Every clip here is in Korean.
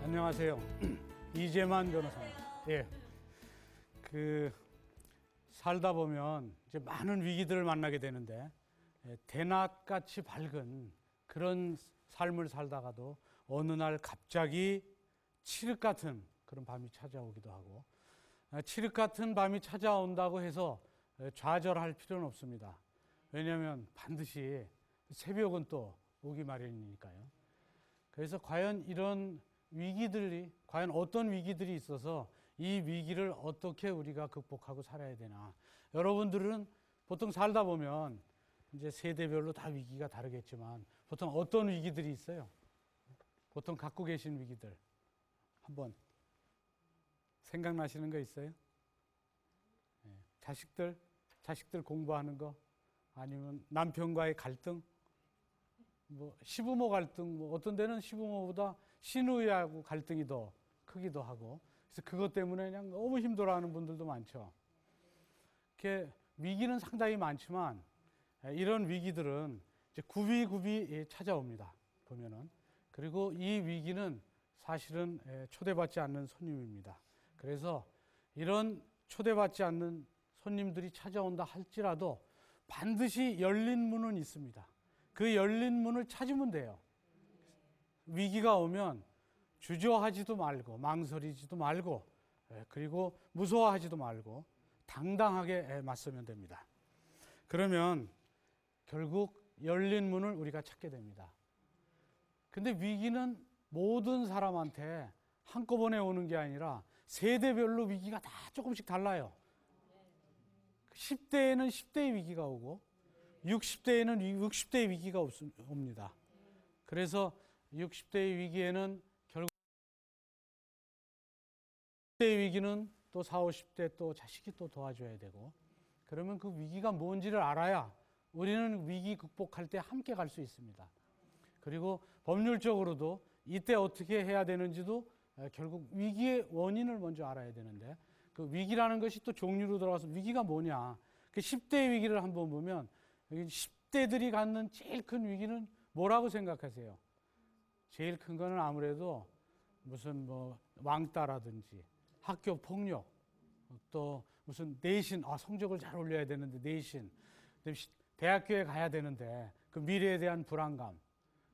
안녕하세요. 이재만 변호사입니다. 예. 살다 보면 이제 많은 위기들을 만나게 되는데, 대낮같이 밝은 그런 삶을 살다가도 어느 날 갑자기 칠흑 같은 그런 밤이 찾아오기도 하고, 칠흑 같은 밤이 찾아온다고 해서 좌절할 필요는 없습니다. 왜냐하면 반드시 새벽은 또 오기 마련이니까요. 그래서 과연 어떤 위기들이 있어서 이 위기를 어떻게 우리가 극복하고 살아야 되나. 여러분들은 보통 살다 보면 이제 세대별로 다 위기가 다르겠지만 보통 어떤 위기들이 있어요? 보통 갖고 계신 위기들. 한번 생각나시는 거 있어요? 자식들 공부하는 거, 아니면 남편과의 갈등, 시부모 갈등, 어떤 데는 시부모보다 시누이하고 갈등이 더 크기도 하고, 그래서 그것 때문에 그냥 너무 힘들어하는 분들도 많죠. 이렇게 위기는 상당히 많지만 이런 위기들은 이제 굽이굽이 찾아옵니다. 보면은. 그리고 이 위기는 사실은 초대받지 않는 손님입니다. 그래서 이런 초대받지 않는 손님들이 찾아온다 할지라도 반드시 열린 문은 있습니다. 그 열린 문을 찾으면 돼요. 위기가 오면 주저하지도 말고 망설이지도 말고, 그리고 무서워하지도 말고 당당하게 맞서면 됩니다. 그러면 결국 열린 문을 우리가 찾게 됩니다. 근데 위기는 모든 사람한테 한꺼번에 오는 게 아니라 세대별로 위기가 다 조금씩 달라요. 10대에는 10대의 위기가 오고 60대에는 60대의 위기가 옵니다. 그래서 60대의 위기에는 결국 10대의 위기는 또 40, 50대 또 자식이 또 도와줘야 되고, 그러면 그 위기가 뭔지를 알아야 우리는 위기 극복할 때 함께 갈 수 있습니다. 그리고 법률적으로도 이때 어떻게 해야 되는지도 결국 위기의 원인을 먼저 알아야 되는데, 그 위기라는 것이 또 종류로 들어가서 위기가 뭐냐. 그 10대의 위기를 한번 보면 10대들이 갖는 제일 큰 위기는 뭐라고 생각하세요? 제일 큰 거는 아무래도 무슨 왕따라든지 학교 폭력, 또 무슨 내신, 성적을 잘 올려야 되는데 내신, 대학교에 가야 되는데 그 미래에 대한 불안감,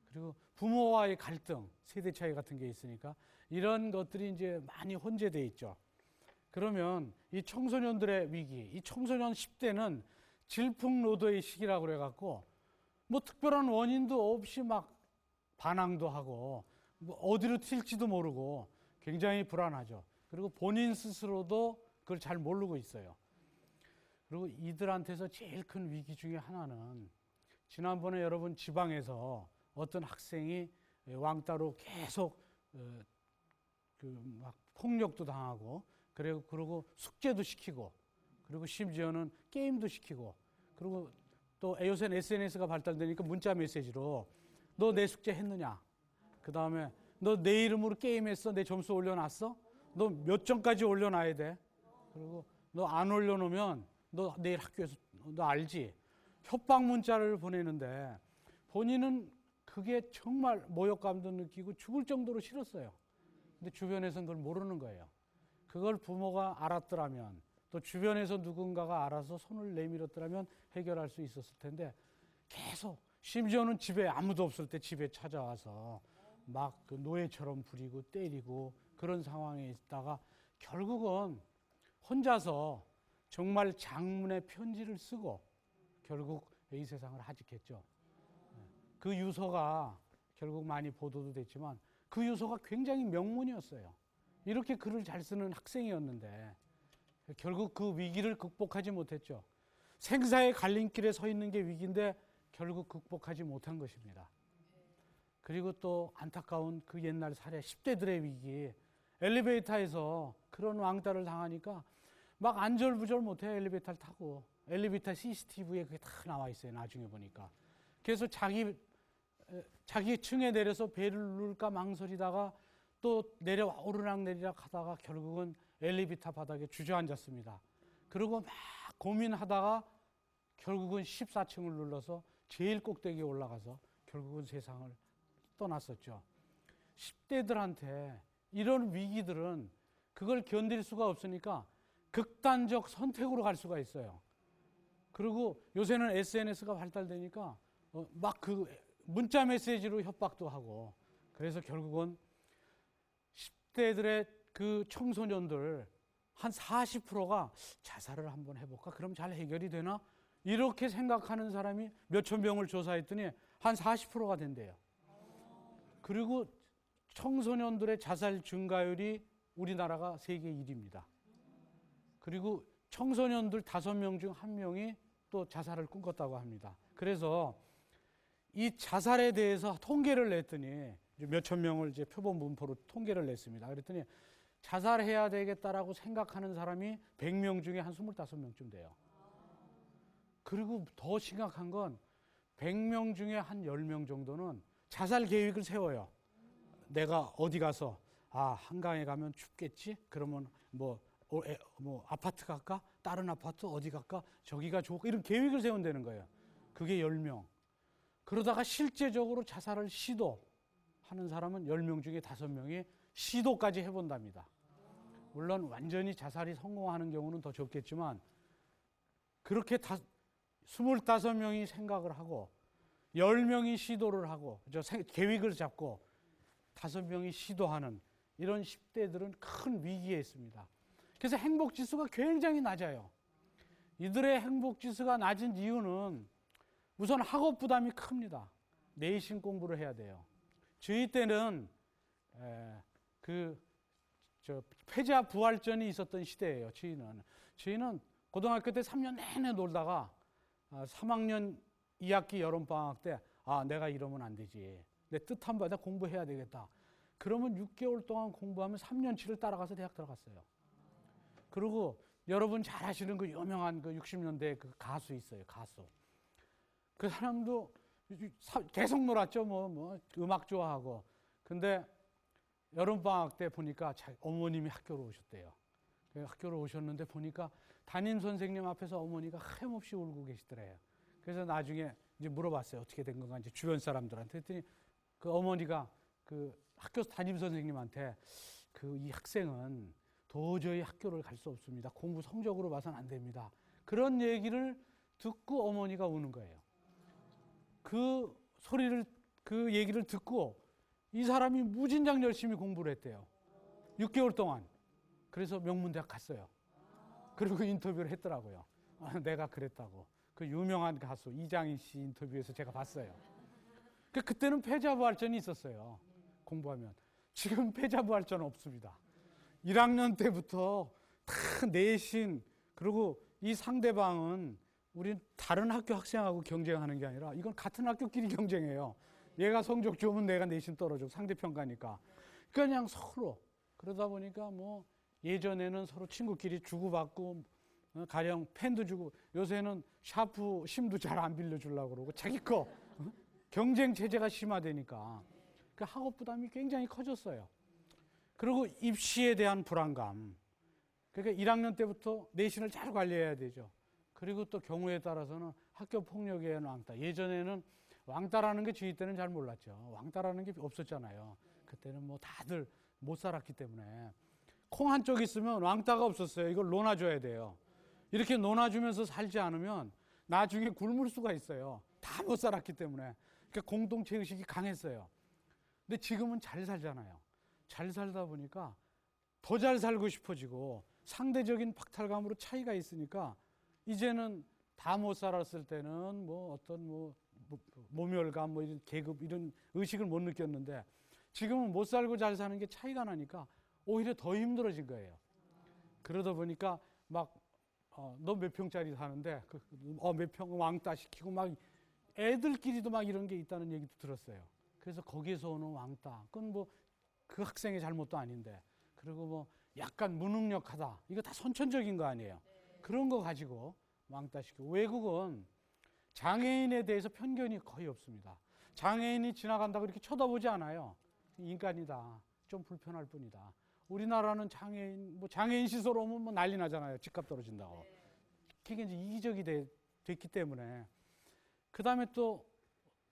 그리고 부모와의 갈등, 세대 차이 같은 게 있으니까 이런 것들이 이제 많이 혼재되어 있죠. 그러면 이 청소년들의 위기, 이 청소년 10대는 질풍노도의 시기라고 그래갖고 특별한 원인도 없이 막 반항도 하고 어디로 튈지도 모르고 굉장히 불안하죠. 그리고 본인 스스로도 그걸 잘 모르고 있어요. 그리고 이들한테서 제일 큰 위기 중에 하나는, 지난번에 여러분 지방에서 어떤 학생이 왕따로 계속 막 폭력도 당하고, 그리고 숙제도 시키고, 그리고 심지어는 게임도 시키고, 그리고 또 요새는 SNS가 발달되니까 문자 메시지로 너 내 숙제 했느냐, 그 다음에 너 내 이름으로 게임했어, 내 점수 올려놨어, 너 몇 점까지 올려놔야 돼, 그리고 너 안 올려놓으면 너 내일 학교에서 너 알지, 협박 문자를 보내는데 본인은 그게 정말 모욕감도 느끼고 죽을 정도로 싫었어요. 근데 주변에서는 그걸 모르는 거예요. 그걸 부모가 알았더라면, 또 주변에서 누군가가 알아서 손을 내밀었더라면 해결할 수 있었을 텐데, 계속 심지어는 집에 아무도 없을 때 집에 찾아와서 막 그 노예처럼 부리고 때리고 그런 상황에 있다가 결국은 혼자서 정말 장문의 편지를 쓰고 결국 이 세상을 하직했죠. 그 유서가 결국 많이 보도도 됐지만 그 유서가 굉장히 명문이었어요. 이렇게 글을 잘 쓰는 학생이었는데 결국 그 위기를 극복하지 못했죠. 생사의 갈림길에 서 있는 게 위기인데 결국 극복하지 못한 것입니다. 그리고 또 안타까운 그 옛날 사례, 10대들의 위기. 엘리베이터에서 그런 왕따를 당하니까 막 안절부절 못해요. 엘리베이터를 타고. 엘리베이터 CCTV에 그게 다 나와 있어요. 나중에 보니까. 그래서 자기 자기 층에 내려서 배를 누를까 망설이다가 또 오르락내리락 하다가 결국은 엘리베이터 바닥에 주저앉았습니다. 그리고 막 고민하다가 결국은 14층을 눌러서 제일 꼭대기에 올라가서 결국은 세상을 떠났었죠. 10대들한테 이런 위기들은 그걸 견딜 수가 없으니까 극단적 선택으로 갈 수가 있어요. 그리고 요새는 SNS가 발달되니까 막 그 문자 메시지로 협박도 하고, 그래서 결국은 10대들의 그 청소년들 한 40%가 자살을 한번 해볼까? 그럼 잘 해결이 되나? 이렇게 생각하는 사람이 몇천 명을 조사했더니 한 40%가 된대요. 그리고 청소년들의 자살 증가율이 우리나라가 세계 1위입니다. 그리고 청소년들 5명 중 1명이 또 자살을 꿈꿨다고 합니다. 그래서 이 자살에 대해서 통계를 냈더니 몇천 명을 이제 표본 분포로 통계를 냈습니다. 그랬더니 자살해야 되겠다라고 생각하는 사람이 100명 중에 한 25명쯤 돼요. 그리고 더 심각한 건 100명 중에 한 10명 정도는 자살 계획을 세워요. 내가 어디 가서 한강에 가면 춥겠지? 그러면 뭐 아파트 갈까? 다른 아파트 어디 갈까? 저기가 좋을까? 이런 계획을 세운다는 거예요. 그게 10명. 그러다가 실제적으로 자살을 시도하는 사람은 10명 중에 5명이 시도까지 해본답니다. 물론 완전히 자살이 성공하는 경우는 더 적겠지만 그렇게 25명이 생각을 하고 10명이 시도를 하고 계획을 잡고 5명이 시도하는 이런 10대들은 큰 위기에 있습니다. 그래서 행복지수가 굉장히 낮아요. 이들의 행복지수가 낮은 이유는 우선 학업 부담이 큽니다. 내신 공부를 해야 돼요. 저희 때는 패자 부활전이 있었던 시대예요. 저희는 고등학교 때 3년 내내 놀다가 3학년 2학기 여름방학 때 내가 이러면 안 되지. 내 뜻한 바다 공부해야 되겠다. 그러면 6개월 동안 공부하면 3년치를 따라가서 대학 들어갔어요. 그리고 여러분 잘 아시는 그 유명한 그 60년대 그 가수 있어요. 가수. 그 사람도 계속 놀았죠. 뭐 음악 좋아하고. 근데 여름방학 때 보니까 어머님이 학교로 오셨대요. 학교로 오셨는데 보니까 담임 선생님 앞에서 어머니가 하염없이 울고 계시더래요. 그래서 나중에 이제 물어봤어요. 어떻게 된 건가 이제 주변 사람들한테. 했더니 그 어머니가 그 학교 담임 선생님한테 이 학생은 도저히 학교를 갈 수 없습니다. 공부 성적으로 봐서는 안 됩니다. 그런 얘기를 듣고 어머니가 우는 거예요. 그 얘기를 듣고 이 사람이 무진장 열심히 공부를 했대요. 6개월 동안. 그래서 명문대학 갔어요. 그리고 인터뷰를 했더라고요. 내가 그랬다고. 그 유명한 가수 이장희 씨 인터뷰에서 제가 봤어요. 그때는 패자부활전이 있었어요. 공부하면. 지금 패자부활전 없습니다. 1학년 때부터 다 내신, 그리고 이 상대방은 우린 다른 학교 학생하고 경쟁하는 게 아니라 이건 같은 학교끼리 경쟁해요. 얘가 성적 좋으면 내가 내신 떨어지고 상대평가니까. 그냥 서로. 그러다 보니까 뭐 예전에는 서로 친구끼리 주고받고 가령 펜도 주고, 요새는 샤프 심도 잘 안 빌려주려고 그러고 자기 거 경쟁 체제가 심화되니까 그 학업 부담이 굉장히 커졌어요. 그리고 입시에 대한 불안감. 그러니까 1학년 때부터 내신을 잘 관리해야 되죠. 그리고 또 경우에 따라서는 학교 폭력에 대한 왕따. 예전에는 왕따라는 게 저희 때는 잘 몰랐죠. 왕따라는 게 없었잖아요. 그때는 뭐 다들 못 살았기 때문에. 콩 한쪽 있으면 왕따가 없었어요. 이걸 논아줘야 돼요. 이렇게 논아주면서 살지 않으면 나중에 굶을 수가 있어요. 다 못 살았기 때문에. 그러니까 공동체 의식이 강했어요. 근데 지금은 잘 살잖아요. 잘 살다 보니까 더 잘 살고 싶어지고 상대적인 박탈감으로 차이가 있으니까 이제는 다 못 살았을 때는 뭐 어떤 모멸감, 이런 계급, 이런 의식을 못 느꼈는데 지금은 못 살고 잘 사는 게 차이가 나니까 오히려 더 힘들어진 거예요. 그러다 보니까 막 너 몇 평짜리 사는데 몇 평 왕따 시키고 막 애들끼리도 막 이런 게 있다는 얘기도 들었어요. 그래서 거기에서 오는 왕따, 그건 뭐 그 학생의 잘못도 아닌데, 그리고 뭐 약간 무능력하다, 이거 다 선천적인 거 아니에요. 그런 거 가지고 왕따 시키고. 외국은 장애인에 대해서 편견이 거의 없습니다. 장애인이 지나간다고 이렇게 쳐다보지 않아요. 인간이다. 좀 불편할 뿐이다. 우리나라는 장애인 시설 오면 뭐 난리 나잖아요. 집값 떨어진다고. 그게 이제 이기적이 됐기 때문에. 그 다음에 또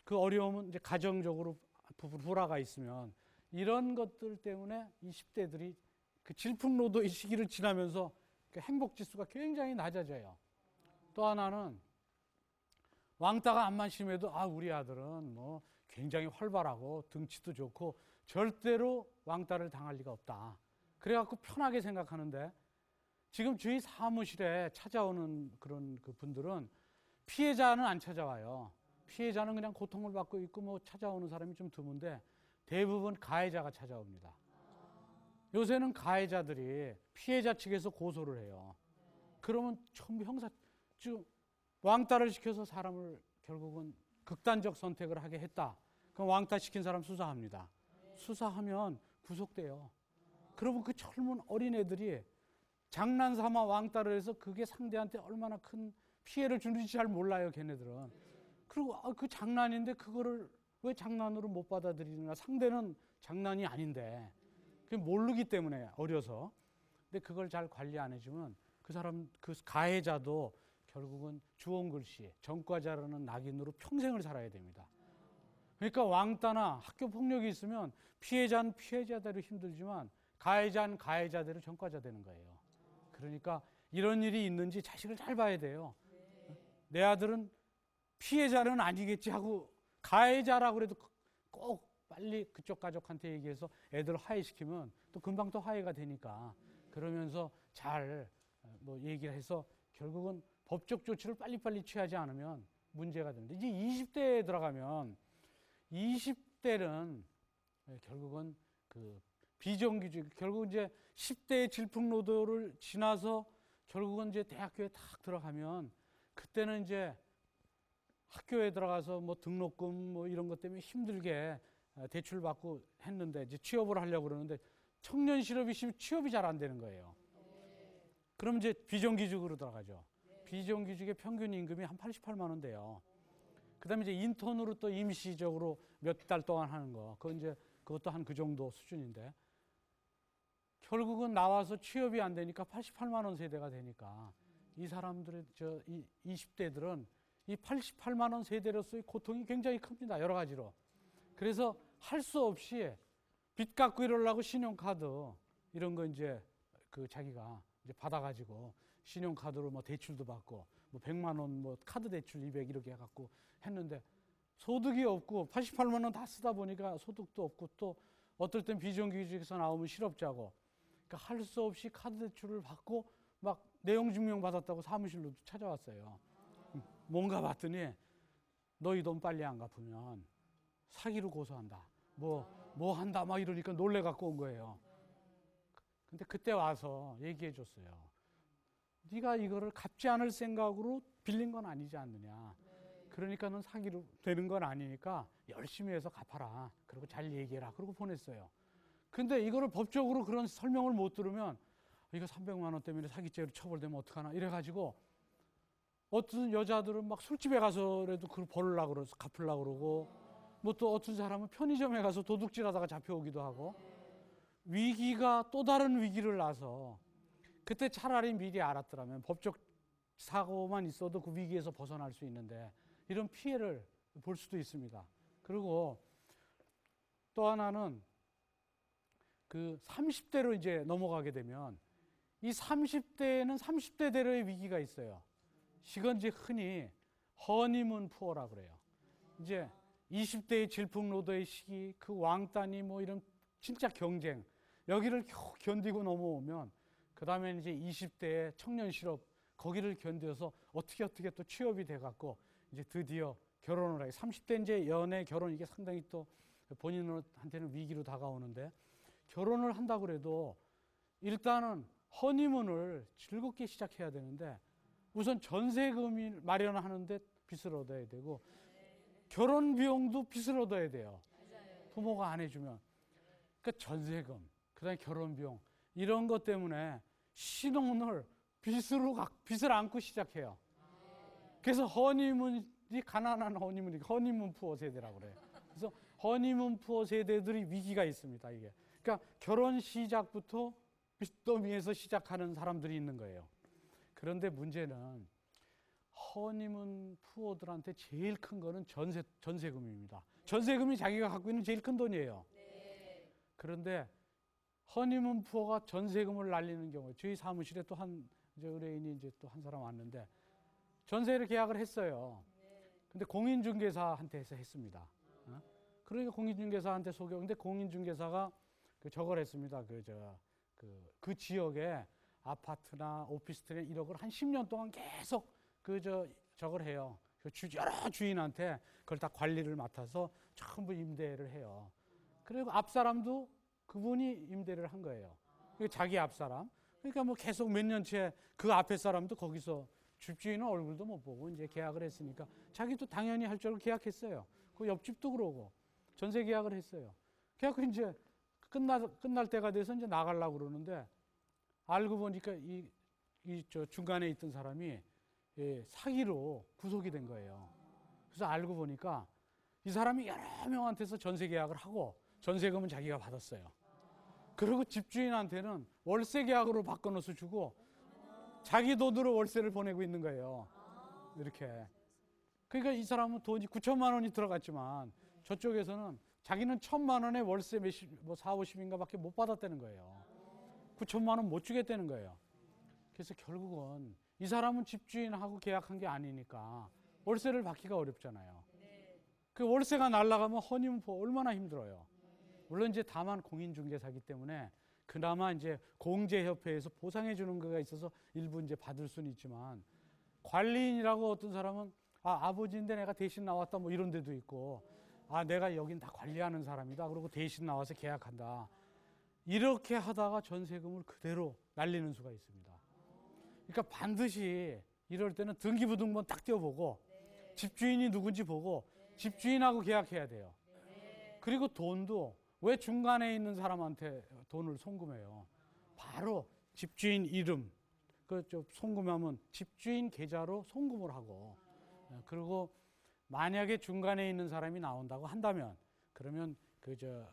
그 어려움은 이제 가정적으로 불화가 있으면 이런 것들 때문에 이 10대들이 그 질풍노도의 시기를 지나면서 그 행복 지수가 굉장히 낮아져요. 또 하나는 왕따가 암만 심해도 우리 아들은 뭐 굉장히 활발하고 등치도 좋고 절대로 왕따를 당할 리가 없다. 그래갖고 편하게 생각하는데 지금 주위 사무실에 찾아오는 그런 그 분들은 피해자는 안 찾아와요. 피해자는 그냥 고통을 받고 있고 뭐 찾아오는 사람이 좀 드문데 대부분 가해자가 찾아옵니다. 요새는 가해자들이 피해자 측에서 고소를 해요. 그러면 전부 즉 왕따를 시켜서 사람을 결국은 극단적 선택을 하게 했다. 그럼 왕따 시킨 사람 수사합니다. 수사하면 구속돼요. 그러면 그 젊은 어린애들이 장난삼아 왕따를 해서 그게 상대한테 얼마나 큰 피해를 주는지 잘 몰라요, 걔네들은. 그리고 그 장난인데 그거를 왜 장난으로 못 받아들이느냐. 상대는 장난이 아닌데. 그게 모르기 때문에 어려서. 근데 그걸 잘 관리 안 해주면 그 사람, 그 가해자도 결국은 주홍글씨, 전과자라는 낙인으로 평생을 살아야 됩니다. 그러니까 왕따나 학교 폭력이 있으면 피해자는 피해자대로 힘들지만 가해자는 가해자대로 전과자 되는 거예요. 그러니까 이런 일이 있는지 자식을 잘 봐야 돼요. 내 아들은 피해자는 아니겠지 하고 가해자라고 그래도 꼭 빨리 그쪽 가족한테 얘기해서 애들 화해시키면 또 금방 또 화해가 되니까 그러면서 잘 뭐 얘기를 해서 결국은 법적 조치를 빨리빨리 취하지 않으면 문제가 됩니다. 이제 20대에 들어가면 20대는 결국은 그 비정규직, 결국 이제 10대의 질풍노도를 지나서 결국은 이제 대학교에 딱 들어가면 그때는 이제 학교에 들어가서 뭐 등록금 뭐 이런 것 때문에 힘들게 대출 받고 했는데 이제 취업을 하려고 그러는데 청년 실업이 있으면 취업이 잘 안 되는 거예요. 그럼 이제 비정규직으로 들어가죠. 비정규직의 평균 임금이 한 88만 원 돼요. 그다음에 이제 인턴으로 또 임시적으로 몇 달 동안 하는 거. 그것도 한 그 정도 수준인데 결국은 나와서 취업이 안 되니까 88만 원 세대가 되니까 이 사람들의 이 20대들은 이 88만 원 세대로서의 고통이 굉장히 큽니다. 여러 가지로. 그래서 할 수 없이 빚 갚고 이러려고 신용카드 이런 거 이제 그 자기가 이제 받아가지고 신용카드로 뭐 대출도 받고 뭐 100만 원 뭐 카드 대출 200 이렇게 해갖고 했는데 소득이 없고 88만 원 다 쓰다 보니까 소득도 없고 또 어떨 땐 비정규직에서 나오면 실업자고 그러니까 할 수 없이 카드 대출을 받고 막 내용 증명 받았다고 사무실로 찾아왔어요. 뭔가 봤더니 너희 돈 빨리 안 갚으면 사기로 고소한다. 뭐 한다 막 이러니까 놀래 갖고 온 거예요. 근데 그때 와서 얘기해 줬어요. 네가 이거를 갚지 않을 생각으로 빌린 건 아니지 않느냐. 그러니까 넌 사기로 되는 건 아니니까 열심히 해서 갚아라. 그리고 잘 얘기해라. 그러고 보냈어요. 근데 이거를 법적으로 그런 설명을 못 들으면 이거 300만 원 때문에 사기죄로 처벌되면 어떡하나 이래가지고 어떤 여자들은 막 술집에 가서라도 그걸 벌으려고 그러고 갚으려고 그러고 뭐 또 어떤 사람은 편의점에 가서 도둑질하다가 잡혀오기도 하고 위기가 또 다른 위기를 낳아서 그때 차라리 미리 알았더라면 법적 사고만 있어도 그 위기에서 벗어날 수 있는데 이런 피해를 볼 수도 있습니다. 그리고 또 하나는 그 30대로 이제 넘어가게 되면 이 30대에는 30대대로의 위기가 있어요. 이건 이제 흔히 허니문 푸어라고 그래요. 이제 20대의 질풍노도의 시기, 그 왕따니 뭐 이런 진짜 경쟁 여기를 견디고 넘어오면 그 다음에 이제 20대의 청년 실업 거기를 견뎌서 어떻게 또 취업이 돼갖고 이제 드디어 결혼을 하게 30대 이제 연애 결혼 이게 상당히 또 본인한테는 위기로 다가오는데 결혼을 한다고 그래도 일단은 허니문을 즐겁게 시작해야 되는데 우선 전세금을 마련하는데 빚을 얻어야 되고 결혼 비용도 빚을 얻어야 돼요. 부모가 안 해주면. 그러니까 전세금, 그다음에 결혼 비용 이런 것 때문에 신혼을 빚을 안고 시작해요. 그래서 허니문이 가난한 허니문 푸어 세대라고 그래요. 그래서 허니문 푸어 세대들이 위기가 있습니다. 이게. 그러니까 결혼 시작부터 빚더미에서 시작하는 사람들이 있는 거예요. 그런데 문제는 허니문 푸어들한테 제일 큰 거는 전세금입니다. 전세금이 자기가 갖고 있는 제일 큰 돈이에요. 그런데 허니문 푸어가 전세금을 날리는 경우, 저희 사무실에 또 의뢰인이 이제 또 한 사람 왔는데 전세를 계약을 했어요. 근데 공인중개사한테 해서 했습니다. 그러니까 공인중개사한테 근데 공인중개사가 저걸 했습니다. 그 지역에 아파트나 오피스텔에 1억을 한 10년 동안 계속 저걸 해요. 여러 주인한테 그걸 다 관리를 맡아서 전부 임대를 해요. 그리고 앞 사람도 그분이 임대를 한 거예요. 자기 앞 사람. 그러니까 뭐 계속 몇 년째 그 앞에 사람도 거기서 집주인은 얼굴도 못 보고 이제 계약을 했으니까 자기도 당연히 할 줄 알고 계약했어요. 그 옆집도 그러고 전세 계약을 했어요. 계약 이제 끝날 때가 돼서 이제 나가려고 그러는데 알고 보니까 저 중간에 있던 사람이 사기로 구속이 된 거예요. 그래서 알고 보니까 이 사람이 여러 명한테서 전세 계약을 하고 전세금은 자기가 받았어요. 그리고 집주인한테는 월세 계약으로 바꿔놓아서 주고 자기 돈으로 월세를 보내고 있는 거예요. 이렇게. 그러니까 이 사람은 돈이 9천만 원이 들어갔지만 저쪽에서는 자기는 1,000만 원에 월세 4, 50인가 밖에 못 받았다는 거예요. 9천만 원 못 주겠다는 거예요. 그래서 결국은 이 사람은 집주인하고 계약한 게 아니니까 월세를 받기가 어렵잖아요. 그 월세가 날아가면 허니문포 얼마나 힘들어요. 물론 이제 다만 공인중개사기 때문에 그나마 이제 공제협회에서 보상해 주는 거가 있어서 일부 이제 받을 수는 있지만 관리인이라고 어떤 사람은 아버지인데 내가 대신 나왔다 뭐 이런 데도 있고 내가 여긴 다 관리하는 사람이다 그러고 대신 나와서 계약한다. 이렇게 하다가 전세금을 그대로 날리는 수가 있습니다. 그러니까 반드시 이럴 때는 등기부등본 딱 떼어보고 집주인이 누군지 보고 집주인하고 계약해야 돼요. 그리고 돈도 왜 중간에 있는 사람한테 돈을 송금해요? 바로 집주인 이름, 송금하면 집주인 계좌로 송금을 하고, 그리고 만약에 중간에 있는 사람이 나온다고 한다면, 그러면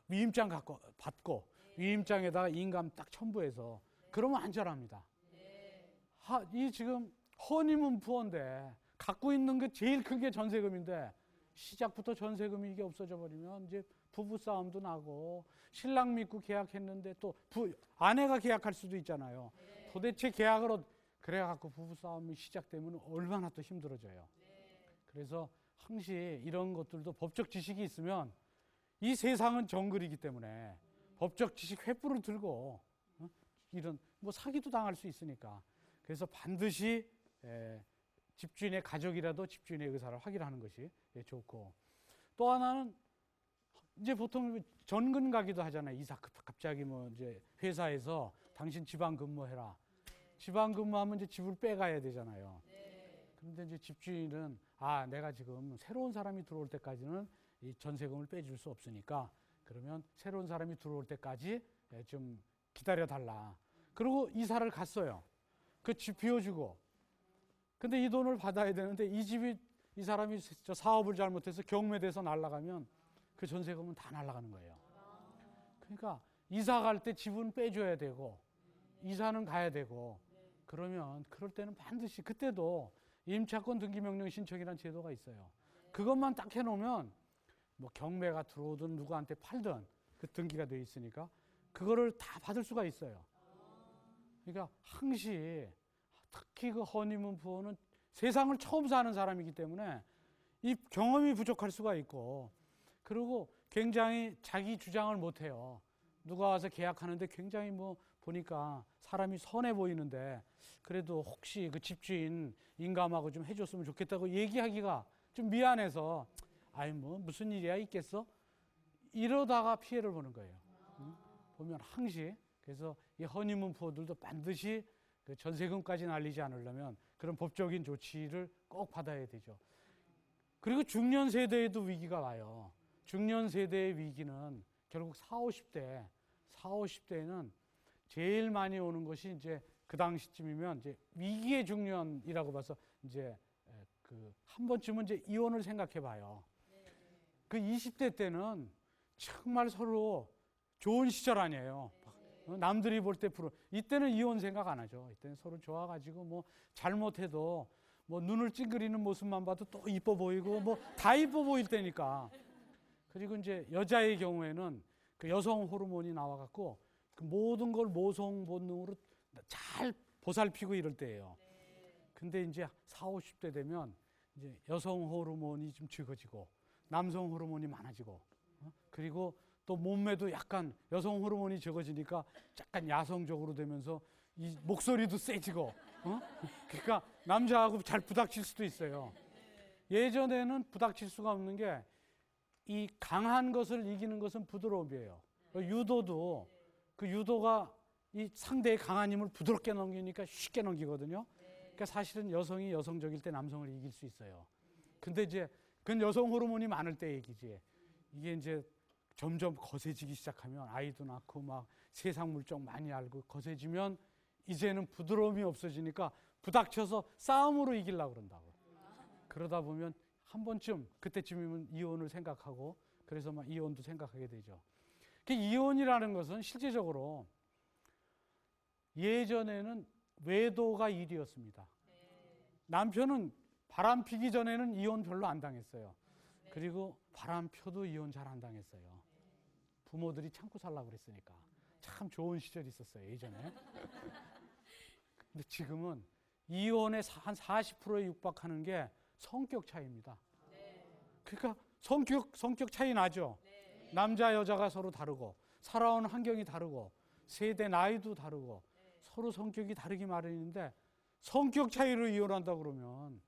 위임장 받고 위임장에다가 인감 딱 첨부해서 그러면 안전합니다. 이 지금 허니문푸어인데 갖고 있는 게 제일 큰 게 전세금인데 시작부터 전세금이 이게 없어져 버리면 이제 부부 싸움도 나고 신랑 믿고 계약했는데 또 아내가 계약할 수도 있잖아요. 도대체 계약을 그래갖고 부부 싸움이 시작되면 얼마나 또 힘들어져요. 그래서 항시 이런 것들도 법적 지식이 있으면 이 세상은 정글이기 때문에 법적 지식 횃불을 들고 이런 사기도 당할 수 있으니까 그래서 반드시 집주인의 가족이라도 집주인의 의사를 확인하는 것이 좋고 또 하나는 이제 보통 전근 가기도 하잖아요. 이사 갑자기 이제 회사에서 당신 지방 근무해라. 지방 근무하면 이제 집을 빼가야 되잖아요. 그런데 이제 집주인은 내가 지금 새로운 사람이 들어올 때까지는 이 전세금을 빼줄 수 없으니까 그러면 새로운 사람이 들어올 때까지 좀 기다려 달라. 그리고 이사를 갔어요. 그 집 비워주고. 근데 이 돈을 받아야 되는데 이 사람이 사업을 잘못해서 경매돼서 날아가면 그 전세금은 다 날아가는 거예요. 그러니까 이사 갈 때 집은 빼줘야 되고 이사는 가야 되고 그러면 그럴 때는 반드시 그때도 임차권 등기명령 신청이라는 제도가 있어요. 그것만 딱 해놓으면 경매가 들어오든 누구한테 팔든 그 등기가 돼 있으니까 그거를 다 받을 수가 있어요. 그러니까 항시 특히 그 허니문푸어는 세상을 처음 사는 사람이기 때문에 이 경험이 부족할 수가 있고 그리고 굉장히 자기 주장을 못해요. 누가 와서 계약하는데 굉장히 보니까 사람이 선해 보이는데 그래도 혹시 그 집주인 인감하고 좀 해줬으면 좋겠다고 얘기하기가 좀 미안해서 무슨 일이야 있겠어? 이러다가 피해를 보는 거예요. 보면 항시 그래서 이 허니문푸어들도 반드시 그 전세금까지 날리지 않으려면 그런 법적인 조치를 꼭 받아야 되죠. 그리고 중년 세대에도 위기가 와요. 중년 세대의 위기는 결국 40, 50대에는 제일 많이 오는 것이 이제 그 당시쯤이면 이제 위기의 중년이라고 봐서 이제 한 번쯤은 이제 이혼을 생각해 봐요. 그 20대 때는 정말 서로 좋은 시절 아니에요. 남들이 볼 때 이때는 이혼 생각 안 하죠. 이때는 서로 좋아가지고 뭐 잘못해도 뭐 눈을 찡그리는 모습만 봐도 또 이뻐 보이고 뭐 다 이뻐 보일 때니까. 그리고 이제 여자의 경우에는 그 여성 호르몬이 나와갖고 그 모든 걸 모성 본능으로 잘 보살피고 이럴 때예요. 근데 이제 40, 50대 되면 이제 여성 호르몬이 좀 적어지고 남성 호르몬이 많아지고 그리고 또 몸매도 약간 여성 호르몬이 적어지니까 약간 야성적으로 되면서 이 목소리도 세지고 그러니까 남자하고 잘 부닥칠 수도 있어요. 예전에는 부닥칠 수가 없는 게 이 강한 것을 이기는 것은 부드러움이에요. 유도도 그 유도가 이 상대의 강한 힘을 부드럽게 넘기니까 쉽게 넘기거든요. 그러니까 사실은 여성이 여성적일 때 남성을 이길 수 있어요. 근데 이제 그건 여성 호르몬이 많을 때 얘기지. 이게 이제 점점 거세지기 시작하면 아이도 낳고 막 세상 물정 많이 알고 거세지면 이제는 부드러움이 없어지니까 부닥쳐서 싸움으로 이기려고 그런다고. 그러다 보면 한 번쯤 그때쯤이면 이혼을 생각하고 그래서 막 이혼도 생각하게 되죠. 그 이혼이라는 것은 실제적으로 예전에는 외도가 일이었습니다. 남편은 바람 피기 전에는 이혼 별로 안 당했어요. 그리고 바람 펴도 이혼 잘 안 당했어요. 부모들이 참고 살라고 그랬으니까. 참 좋은 시절이 있었어요, 예전에. 근데 지금은 이혼의 한 40%에 육박하는 게 성격 차이입니다. 그러니까 성격 차이 나죠. 남자 여자가 서로 다르고 살아온 환경이 다르고 세대 나이도 다르고 서로 성격이 다르기 마련인데 성격 차이로 이혼한다 그러면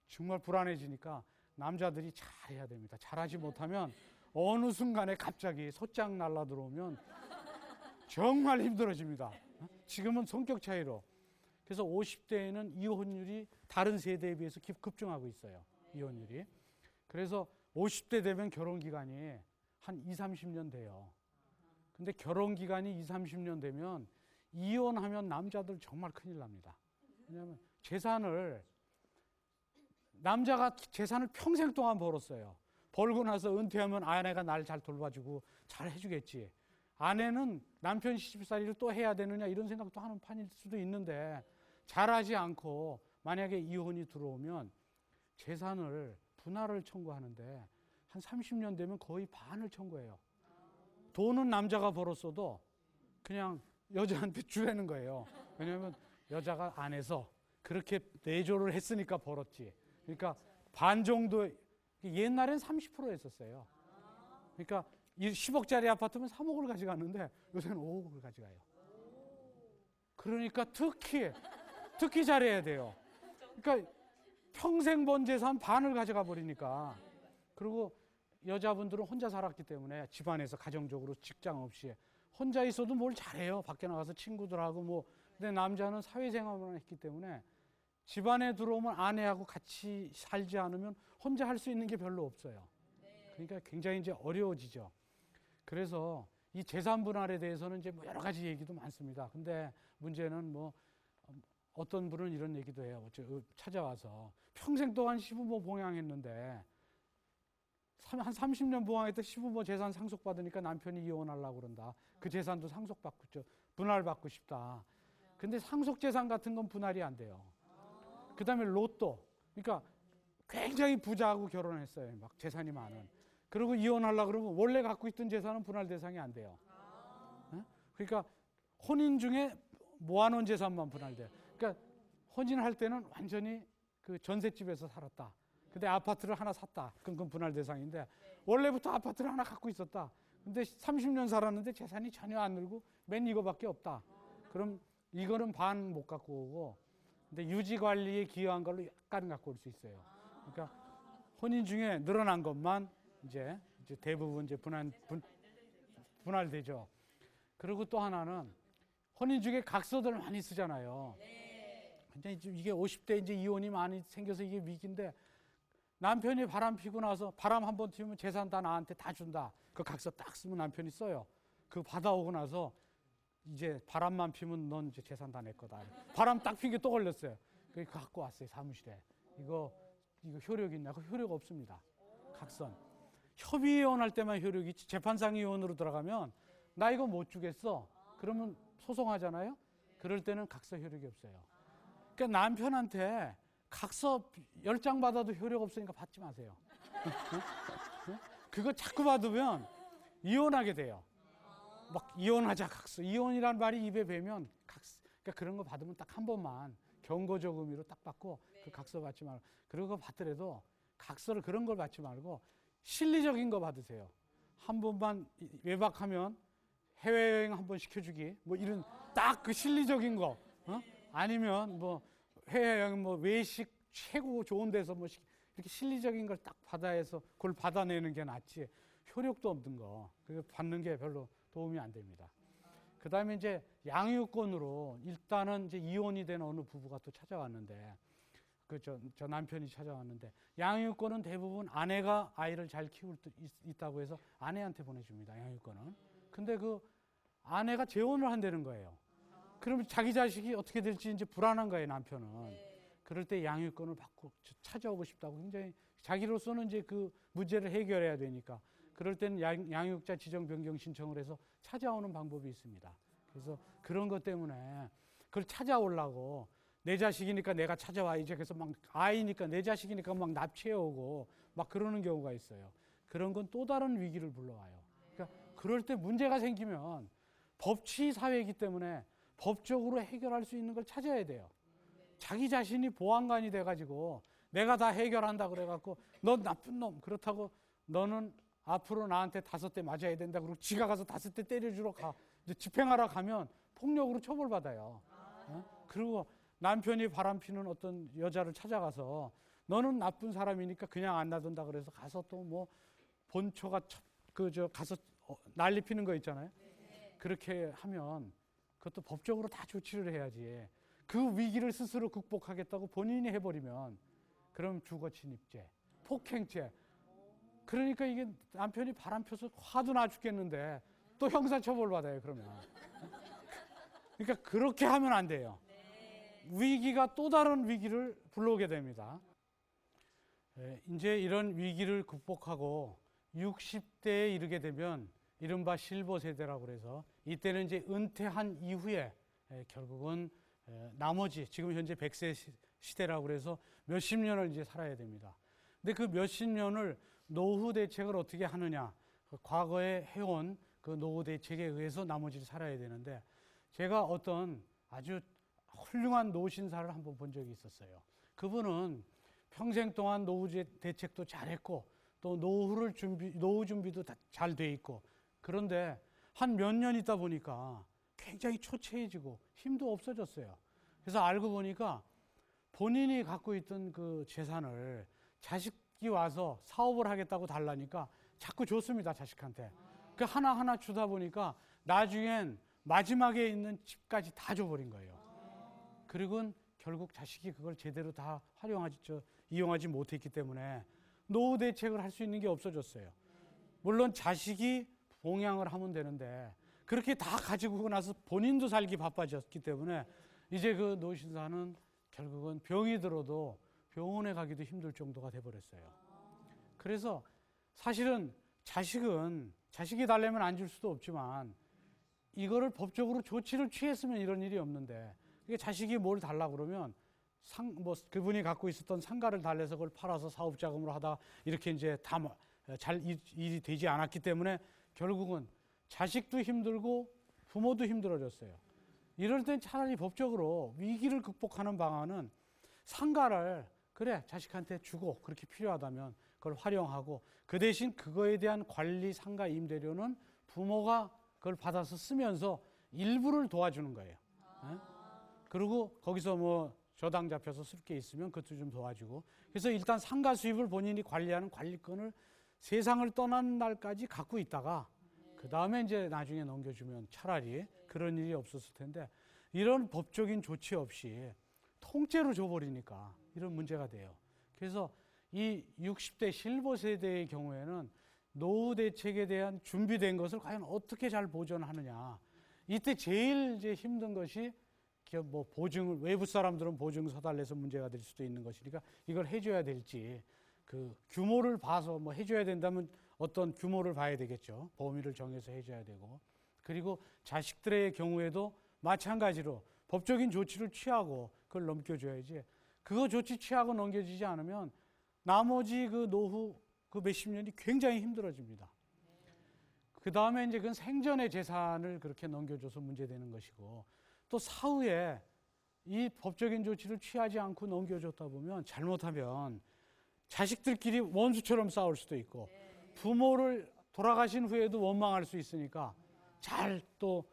정말 불안해지니까 남자들이 잘해야 됩니다. 잘하지 못하면 어느 순간에 갑자기 소장 날라 들어오면 정말 힘들어집니다. 지금은 성격 차이로. 그래서 50대에는 이혼율이 다른 세대에 비해서 급증하고 있어요. 이혼율이. 그래서 50대 되면 결혼 기간이 한 2, 30년 돼요. 근데 결혼 기간이 2, 30년 되면 이혼하면 남자들 정말 큰일 납니다. 왜냐하면 남자가 재산을 평생 동안 벌었어요. 벌고 나서 은퇴하면 아내가 날 잘 돌봐주고 잘 해주겠지. 아내는 남편 시집살이를 또 해야 되느냐 이런 생각도 하는 판일 수도 있는데 잘하지 않고 만약에 이혼이 들어오면 재산을 분할을 청구하는데 한 30년 되면 거의 반을 청구해요. 돈은 남자가 벌었어도 그냥 여자한테 주라는 거예요. 왜냐하면 여자가 안 해서 그렇게 내조를 했으니까 벌었지. 그러니까 반 정도, 옛날엔 30% 했었어요. 그러니까 10억짜리 아파트면 3억을 가져갔는데 요새는 5억을 가져가요. 그러니까 특히 잘해야 돼요. 그러니까 평생 번 재산 반을 가져가 버리니까. 그리고 여자분들은 혼자 살았기 때문에 집안에서 가정적으로 직장 없이 혼자 있어도 뭘 잘해요. 밖에 나가서 친구들하고 뭐. 근데 남자는 사회생활만 했기 때문에 집안에 들어오면 아내하고 같이 살지 않으면 혼자 할 수 있는 게 별로 없어요. 그러니까 굉장히 이제 어려워지죠. 그래서 이 재산 분할에 대해서는 이제 뭐 여러 가지 얘기도 많습니다. 근데 문제는 뭐 어떤 분은 이런 얘기도 해요. 찾아와서 평생 동안 시부모 봉양했는데 한 30년 봉양했다 시부모 재산 상속받으니까 남편이 이혼하려고 그런다. 그 재산도 상속받고 분할받고 싶다. 근데 상속재산 같은 건 분할이 안 돼요. 그 다음에 로또. 그러니까 굉장히 부자하고 결혼했어요. 막 재산이 많은. 그리고 이혼하려고 그러면 원래 갖고 있던 재산은 분할 대상이 안 돼요. 그러니까 혼인 중에 모아놓은 재산만 분할돼요. 그러니까 혼인할 때는 완전히 그 전셋집에서 살았다. 근데 아파트를 하나 샀다. 그건 분할 대상인데 원래부터 아파트를 하나 갖고 있었다. 근데 30년 살았는데 재산이 전혀 안 늘고 맨 이거밖에 없다. 그럼 이거는 반 못 갖고 오고 근데 유지 관리에 기여한 걸로 약간 갖고 올 수 있어요. 그러니까 혼인 중에 늘어난 것만 이제 대부분 이제 분할되죠. 그리고 또 하나는 혼인 중에 각서들 많이 쓰잖아요. 근데 이게 50대 이제 이혼이 많이 생겨서 이게 위기인데 남편이 바람 피고 나서 바람 한번 튀우면 재산 다 나한테 다 준다. 그 각서 딱 쓰면 남편이 써요. 그거 받아오고 나서 이제 바람만 피면 넌 이제 재산 다 내 거다. 바람 딱 핀 게 또 걸렸어요. 그래서 갖고 왔어요, 사무실에. 이거 효력 있냐? 그 효력 없습니다. 각선. 협의회원 할 때만 효력이 있지 재판상의원으로 들어가면 나 이거 못 주겠어. 그러면 소송하잖아요. 그럴 때는 각서 효력이 없어요. 그러니까 남편한테 각서 10장 받아도 효력 없으니까 받지 마세요. 그거 자꾸 받으면 이혼하게 돼요. 막 이혼하자 각서. 이혼이란 말이 입에 배면 각서. 그러니까 그런 거 받으면 딱 한 번만 경고적 의미로 딱 받고 그 각서 받지 말고. 그리고 그거 받더라도 각서를 그런 걸 받지 말고 실리적인 거 받으세요. 한 번만 외박하면 해외여행 한 번 시켜주기. 뭐 이런 딱 그 실리적인 거. 아니면 뭐 해외여행 뭐 외식 최고 좋은 데서 뭐 이렇게 실리적인 걸 딱 받아서 그걸 받아내는 게 낫지. 효력도 없는 거. 그거 받는 게 별로 도움이 안 됩니다. 그 다음에 이제 양육권으로 일단은 이제 이혼이 된 어느 부부가 또 찾아왔는데, 저 남편이 찾아왔는데, 양육권은 대부분 아내가 아이를 잘 키울 수 있다고 해서 아내한테 보내줍니다. 양육권은. 근데 그 아내가 재혼을 한다는 거예요. 그러면 자기 자식이 어떻게 될지 이제 불안한 거예요, 남편은. 그럴 때 양육권을 받고 찾아오고 싶다고 굉장히 자기로서는 이제 그 문제를 해결해야 되니까. 그럴 때는 양육자 지정 변경 신청을 해서 찾아오는 방법이 있습니다. 그래서 그런 것 때문에 그걸 찾아오려고 내 자식이니까 내가 찾아와 이제 그래서 막 아이니까 내 자식이니까 막 납치해 오고 막 그러는 경우가 있어요. 그런 건 또 다른 위기를 불러와요. 그러니까 그럴 때 문제가 생기면 법치 사회이기 때문에 법적으로 해결할 수 있는 걸 찾아야 돼요. 자기 자신이 보안관이 돼가지고 내가 다 해결한다 그래갖고 넌 나쁜 놈 그렇다고 너는 앞으로 나한테 5대 맞아야 된다 그러고 지가 가서 5대 때려주러 가 집행하러 가면 폭력으로 처벌받아요. 그리고 남편이 바람피는 어떤 여자를 찾아가서 너는 나쁜 사람이니까 그냥 안 놔둔다 그래서 가서 또 뭐 본초가 가서 난리 피는 거 있잖아요. 그렇게 하면 그것도 법적으로 다 조치를 해야지. 그 위기를 스스로 극복하겠다고 본인이 해버리면 그럼 주거침입죄, 폭행죄. 그러니까 이게 남편이 바람펴서 화도 나 죽겠는데 또 형사처벌 받아요. 그러면. 그러니까 그렇게 하면 안 돼요. 위기가 또 다른 위기를 불러오게 됩니다. 이제 이런 위기를 극복하고 60대에 이르게 되면 이른바 실버 세대라고 그래서 이때는 이제 은퇴한 이후에 결국은 나머지 지금 현재 100세 시대라고 그래서 몇십 년을 이제 살아야 됩니다. 근데 그 몇십 년을 노후 대책을 어떻게 하느냐, 과거에 해온 그 노후 대책에 의해서 나머지를 살아야 되는데 제가 어떤 아주 훌륭한 노신사를 한번 본 적이 있었어요. 그분은 평생 동안 노후 대책도 잘했고 또 노후 준비도 잘 돼 있고 그런데 한 몇 년 있다 보니까 굉장히 초췌해지고 힘도 없어졌어요. 그래서 알고 보니까 본인이 갖고 있던 그 재산을 자식이 와서 사업을 하겠다고 달라니까 자꾸 줬습니다, 자식한테. 그 하나하나 주다 보니까 나중엔 마지막에 있는 집까지 다 줘버린 거예요. 그리고 결국 자식이 그걸 제대로 다 이용하지 못했기 때문에 노후 대책을 할 수 있는 게 없어졌어요. 물론 자식이 봉양을 하면 되는데 그렇게 다 가지고 나서 본인도 살기 바빠졌기 때문에 이제 그 노신사는 결국은 병이 들어도 병원에 가기도 힘들 정도가 돼버렸어요. 그래서 사실은 자식이 달래면 안 줄 수도 없지만 이거를 법적으로 조치를 취했으면 이런 일이 없는데 이게 자식이 뭘 달라고 그러면 그분이 갖고 있었던 상가를 달래서 그걸 팔아서 사업자금으로 하다 이렇게 이제 다 잘 일이 되지 않았기 때문에 결국은 자식도 힘들고 부모도 힘들어졌어요. 이럴 땐 차라리 법적으로 위기를 극복하는 방안은 상가를 그래 자식한테 주고 그렇게 필요하다면 그걸 활용하고 그 대신 그거에 대한 관리 상가 임대료는 부모가 그걸 받아서 쓰면서 일부를 도와주는 거예요. 그리고 거기서 뭐 저당 잡혀서 쓸 게 있으면 그것도 좀 도와주고 그래서 일단 상가 수입을 본인이 관리하는 관리권을 세상을 떠나는 날까지 갖고 있다가 그 다음에 이제 나중에 넘겨주면 차라리 그런 일이 없었을 텐데 이런 법적인 조치 없이 통째로 줘버리니까 이런 문제가 돼요. 그래서 이 60대 실버 세대의 경우에는 노후 대책에 대한 준비된 것을 과연 어떻게 잘 보존하느냐. 이때 제일 이제 힘든 것이 뭐 외부 사람들은 보증 서달래서 문제가 될 수도 있는 것이니까 이걸 해줘야 될지 그 규모를 봐서 뭐 해줘야 된다면 어떤 규모를 봐야 되겠죠. 범위를 정해서 해줘야 되고. 그리고 자식들의 경우에도 마찬가지로 법적인 조치를 취하고 그걸 넘겨줘야지. 그거 조치 취하고 넘겨지지 않으면 나머지 그 노후 그 몇십 년이 굉장히 힘들어집니다. 그 다음에 이제 그건 생전의 재산을 그렇게 넘겨줘서 문제되는 것이고, 또 사후에 이 법적인 조치를 취하지 않고 넘겨줬다 보면 잘못하면 자식들끼리 원수처럼 싸울 수도 있고, 부모를 돌아가신 후에도 원망할 수 있으니까 잘 또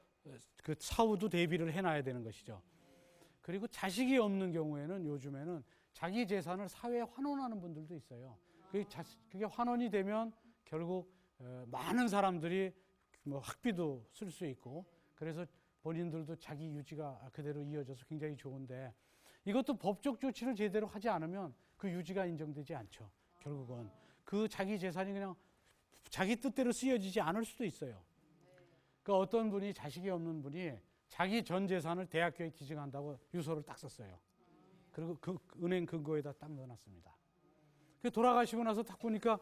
그 사후도 대비를 해놔야 되는 것이죠. 그리고 자식이 없는 경우에는 요즘에는 자기 재산을 사회에 환원하는 분들도 있어요. 그게 환원이 되면 결국 많은 사람들이 뭐 학비도 쓸 수 있고, 그래서 본인들도 자기 유지가 그대로 이어져서 굉장히 좋은데, 이것도 법적 조치를 제대로 하지 않으면 그 유지가 인정되지 않죠. 결국은 그 자기 재산이 그냥 자기 뜻대로 쓰여지지 않을 수도 있어요. 그러니까 어떤 분이, 자식이 없는 분이 자기 전 재산을 대학교에 기증한다고 유서를 딱 썼어요. 그리고 그 은행 금고에다 딱 넣어놨습니다. 돌아가시고 나서 딱 보니까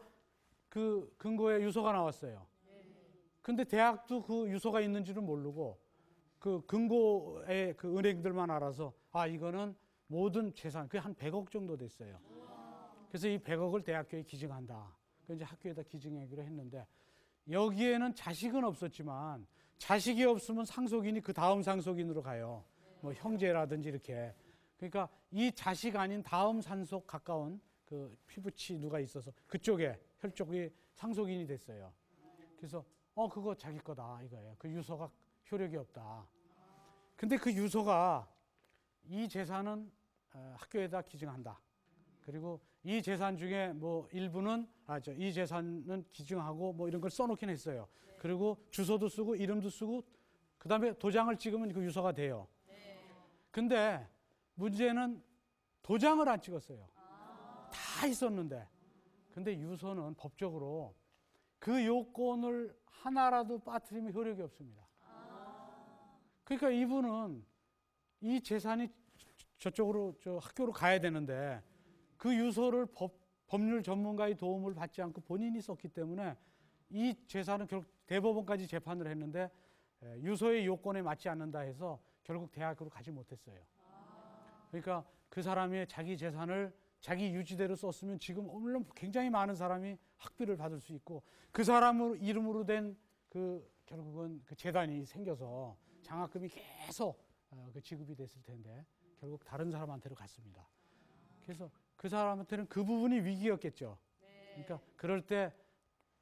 그 금고에 유서가 나왔어요. 근데 대학도 그 유서가 있는지는 모르고 그 금고의 그 은행들만 알아서 이거는 모든 재산, 그게 한 100억 정도 됐어요. 그래서 이 100억을 대학교에 기증한다. 그래서 이제 학교에다 기증하기로 했는데, 여기에는 자식은 없었지만 자식이 없으면 상속인이 그 다음 상속인으로 가요. 뭐 형제라든지 이렇게. 그러니까 이 자식 아닌 다음 산속 가까운 그 피부치 누가 있어서 그쪽에 혈족이 상속인이 됐어요. 그래서 그거 자기 거다 이거예요. 그 유서가 효력이 없다. 근데 그 유서가 이 재산은 학교에다 기증한다. 그리고 이 재산 중에 뭐 일부는 이 재산은 기증하고 뭐 이런 걸 써놓긴 했어요. 그리고 주소도 쓰고 이름도 쓰고 그다음에 도장을 찍으면 그 유서가 돼요. 근데 문제는 도장을 안 찍었어요. 다 있었는데. 근데 유서는 법적으로 그 요건을 하나라도 빠뜨리면 효력이 없습니다. 그러니까 이분은 이 재산이 저쪽으로 학교로 가야 되는데 그 유서를 법률 전문가의 도움을 받지 않고 본인이 썼기 때문에 이 재산은 결국 대법원까지 재판을 했는데 유서의 요건에 맞지 않는다 해서 결국 대학으로 가지 못했어요. 그러니까 그 사람이 자기 재산을 자기 유지대로 썼으면 지금 물론 굉장히 많은 사람이 학비를 받을 수 있고, 그 사람 이름으로 된 그 결국은 그 재단이 생겨서 장학금이 계속 그 지급이 됐을 텐데 결국 다른 사람한테로 갔습니다. 그래서 그 사람한테는 그 부분이 위기였겠죠. 그러니까 그럴 때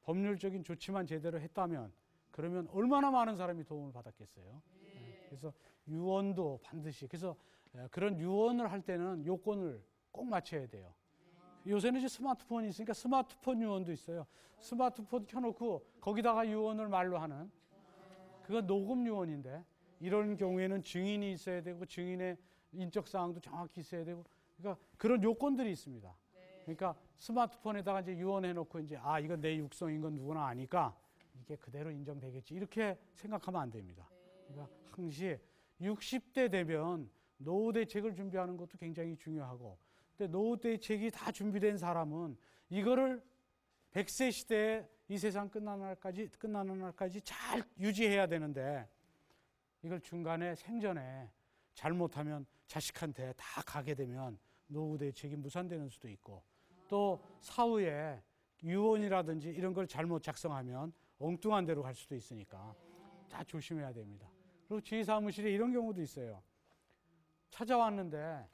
법률적인 조치만 제대로 했다면 그러면 얼마나 많은 사람이 도움을 받았겠어요. 그래서 유언도 반드시, 그래서 그런 유언을 할 때는 요건을 꼭 맞춰야 돼요. 요새는 이제 스마트폰이 있으니까 스마트폰 유언도 있어요. 스마트폰 켜놓고 거기다가 유언을 말로 하는, 그건 녹음 유언인데 이런 경우에는 증인이 있어야 되고 증인의 인적 사항도 정확히 있어야 되고, 그러니까 그런 요건들이 있습니다. 그러니까 스마트폰에다가 이제 유언해놓고 이제 이건 내 육성인 건 누구나 아니까 이게 그대로 인정되겠지 이렇게 생각하면 안 됩니다. 그러니까 항시 60대 되면 노후 대책을 준비하는 것도 굉장히 중요하고, 근데 노후 대책이 다 준비된 사람은 이거를 100세 시대에 이 세상 끝나는 날까지 잘 유지해야 되는데, 이걸 중간에 생전에 잘못하면 자식한테 다 가게 되면 노후 대책이 무산되는 수도 있고, 또 사후에 유언이라든지 이런 걸 잘못 작성하면 엉뚱한 데로 갈 수도 있으니까 다 조심해야 됩니다. 그리고 저희 사무실에 이런 경우도 있어요. 찾아왔는데